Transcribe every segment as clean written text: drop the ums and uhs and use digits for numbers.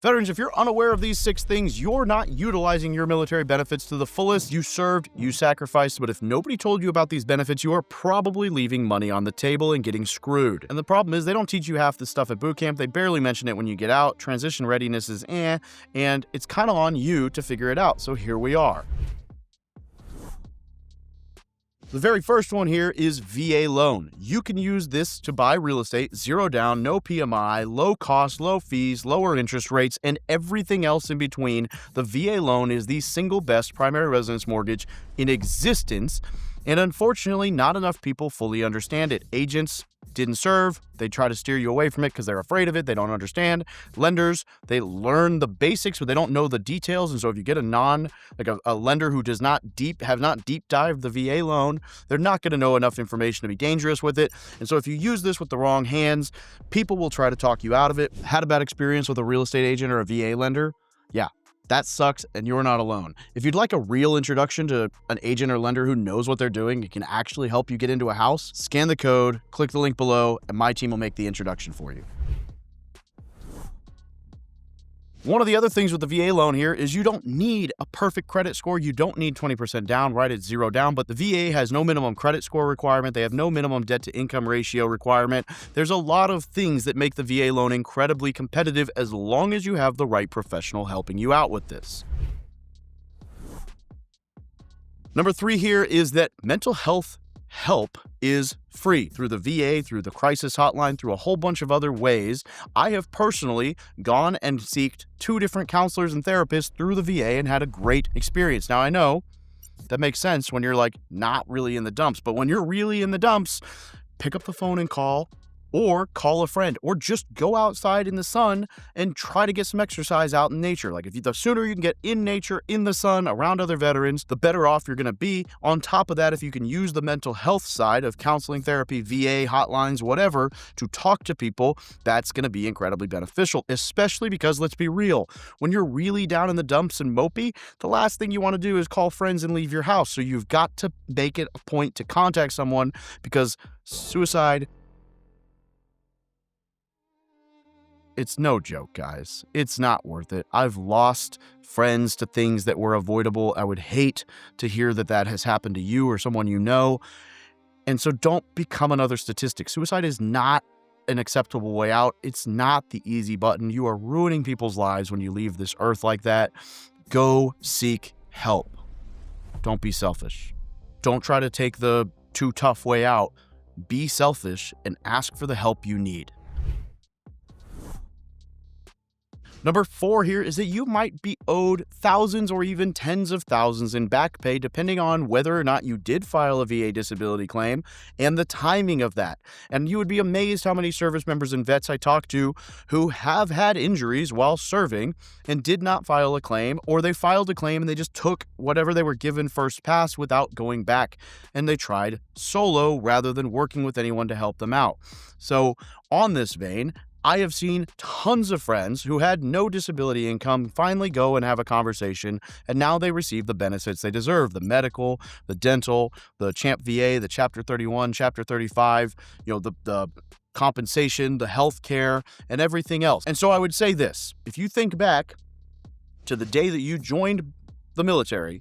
Veterans, if you're unaware of these 6 things, you're not utilizing your military benefits to the fullest. You served, you sacrificed, but if nobody told you about these benefits, you are probably leaving money on the table and getting screwed. And the problem is they don't teach you half the stuff at boot camp. They barely mention it when you get out. Transition readiness is and it's kind of on you to figure it out. So here we are. The very first one here is VA loan. You can use this to buy real estate, 0 down, no PMI, low cost, low fees, lower interest rates, and everything else in between. The VA loan is the single best primary residence mortgage in existence, and unfortunately, not enough people fully understand it. Agents didn't serve. They try to steer you away from it because they're afraid of it. They don't understand. Lenders, they learn the basics, but they don't know the details. And so if you get a lender who does not deep dived the VA loan, they're not going to know enough information to be dangerous with it. And so if you use this with the wrong hands, people will try to talk you out of it. Had a bad experience with a real estate agent or a VA lender? Yeah. That sucks, and you're not alone. If you'd like a real introduction to an agent or lender who knows what they're doing and can actually help you get into a house, scan the code, click the link below, and my team will make the introduction for you. One of the other things with the VA loan here is you don't need a perfect credit score. You don't need 20% down, right at 0 down, but the VA has no minimum credit score requirement. They have no minimum debt to income ratio requirement. There's a lot of things that make the VA loan incredibly competitive as long as you have the right professional helping you out with this. Number 3 here is that mental health help is free through the VA, through the crisis hotline, through a whole bunch of other ways. I have personally gone and sought 2 different counselors and therapists through the VA and had a great experience. Now, I know that makes sense when you're not really in the dumps, but when you're really in the dumps, pick up the phone and call a friend, or just go outside in the sun and try to get some exercise out in nature. The sooner you can get in nature, in the sun, around other veterans, the better off you're going to be. On top of that, if you can use the mental health side of counseling, therapy, VA, hotlines, whatever, to talk to people, that's going to be incredibly beneficial, especially because, let's be real, when you're really down in the dumps and mopey, the last thing you want to do is call friends and leave your house. So you've got to make it a point to contact someone, because suicide, it's no joke, guys. It's not worth it. I've lost friends to things that were avoidable. I would hate to hear that has happened to you or someone you know. And so don't become another statistic. Suicide is not an acceptable way out. It's not the easy button. You are ruining people's lives when you leave this earth like that. Go seek help. Don't be selfish. Don't try to take the too tough way out. Be selfish and ask for the help you need. Number 4 here is that you might be owed thousands or even tens of thousands in back pay, depending on whether or not you did file a VA disability claim and the timing of that. And you would be amazed how many service members and vets I talk to who have had injuries while serving and did not file a claim, or they filed a claim and they just took whatever they were given first pass without going back, and they tried solo rather than working with anyone to help them out. So on this vein, I have seen tons of friends who had no disability income finally go and have a conversation, and now they receive the benefits they deserve: the medical, the dental, the Champ VA, the Chapter 31, Chapter 35, the compensation, the health care, and everything else. And so I would say this: if you think back to the day that you joined the military,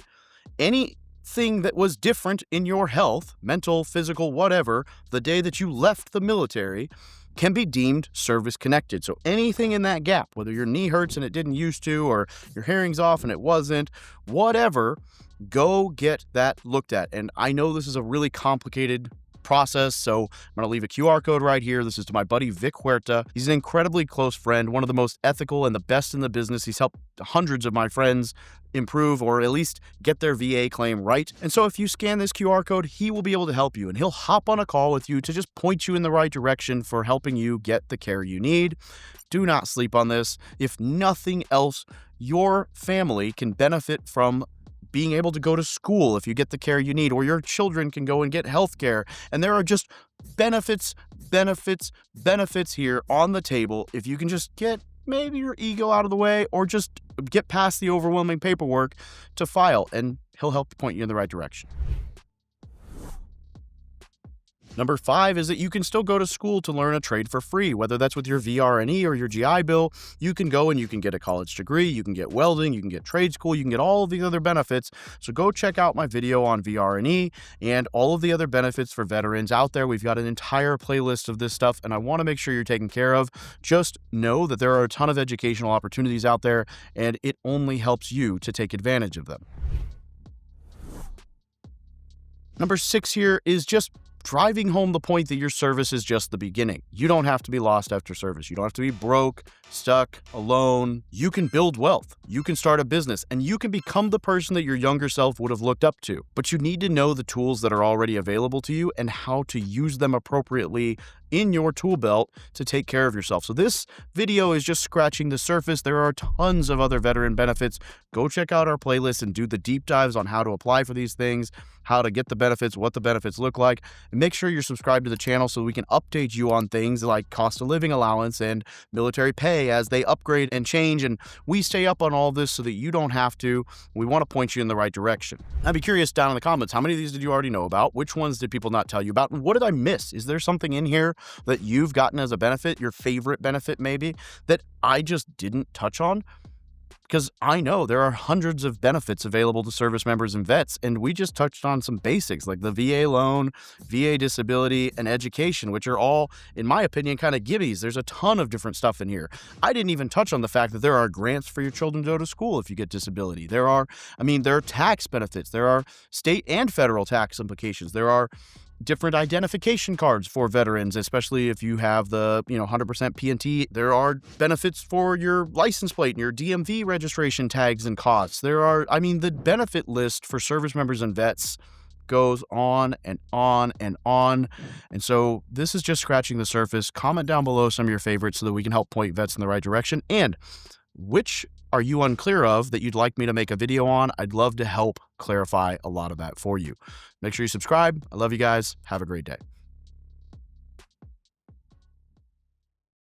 anything that was different in your health, mental, physical, whatever, the day that you left the military can be deemed service-connected. So anything in that gap, whether your knee hurts and it didn't used to, or your hearing's off and it wasn't, whatever, go get that looked at. And I know this is a really complicated process, so I'm going to leave a QR code right here. This is to my buddy Vic Huerta. He's an incredibly close friend, one of the most ethical and the best in the business. He's helped hundreds of my friends improve or at least get their VA claim right. And so if you scan this QR code, he will be able to help you, and he'll hop on a call with you to just point you in the right direction for helping you get the care you need. Do not sleep on this. If nothing else, your family can benefit from being able to go to school if you get the care you need, or your children can go and get health care. And there are just benefits here on the table if you can just get maybe your ego out of the way, or just get past the overwhelming paperwork to file, and he'll help point you in the right direction. Number 5 is that you can still go to school to learn a trade for free, whether that's with your VRNE or your GI Bill. You can go and you can get a college degree, you can get welding, you can get trade school, you can get all of the other benefits. So go check out my video on VRNE and all of the other benefits for veterans out there. We've got an entire playlist of this stuff, and I want to make sure you're taken care of. Just know that there are a ton of educational opportunities out there, and it only helps you to take advantage of them. Number 6 here is just driving home the point that your service is just the beginning. You don't have to be lost after service. You don't have to be broke, stuck, alone. You can build wealth. You can start a business, and you can become the person that your younger self would have looked up to. But you need to know the tools that are already available to you and how to use them appropriately in your tool belt to take care of yourself. So this video is just scratching the surface. There are tons of other veteran benefits. Go check out our playlist and do the deep dives on how to apply for these things, how to get the benefits, what the benefits look like, and make sure you're subscribed to the channel so we can update you on things like cost of living allowance and military pay as they upgrade and change, and we stay up on all this so that you don't have to. We want to point you in the right direction. I'd be curious down in the comments, how many of these did you already know about? Which ones did people not tell you about? And what did I miss? Is there something in here that you've gotten as a benefit, your favorite benefit maybe, that I just didn't touch on? Because I know there are hundreds of benefits available to service members and vets, and we just touched on some basics like the VA loan, VA disability, and education, which are all, in my opinion, kind of gimmies. There's a ton of different stuff in here. I didn't even touch on the fact that there are grants for your children to go to school if you get disability. There are tax benefits. There are state and federal tax implications. There are different identification cards for veterans, especially if you have the 100% P&T. There are benefits for your license plate and your DMV registration tags and costs. The benefit list for service members and vets goes on and on and on. And so this is just scratching the surface. Comment down below some of your favorites so that we can help point vets in the right direction. And which are you unclear of that you'd like me to make a video on? I'd love to help clarify a lot of that for you. Make sure you subscribe. I love you guys. Have a great day.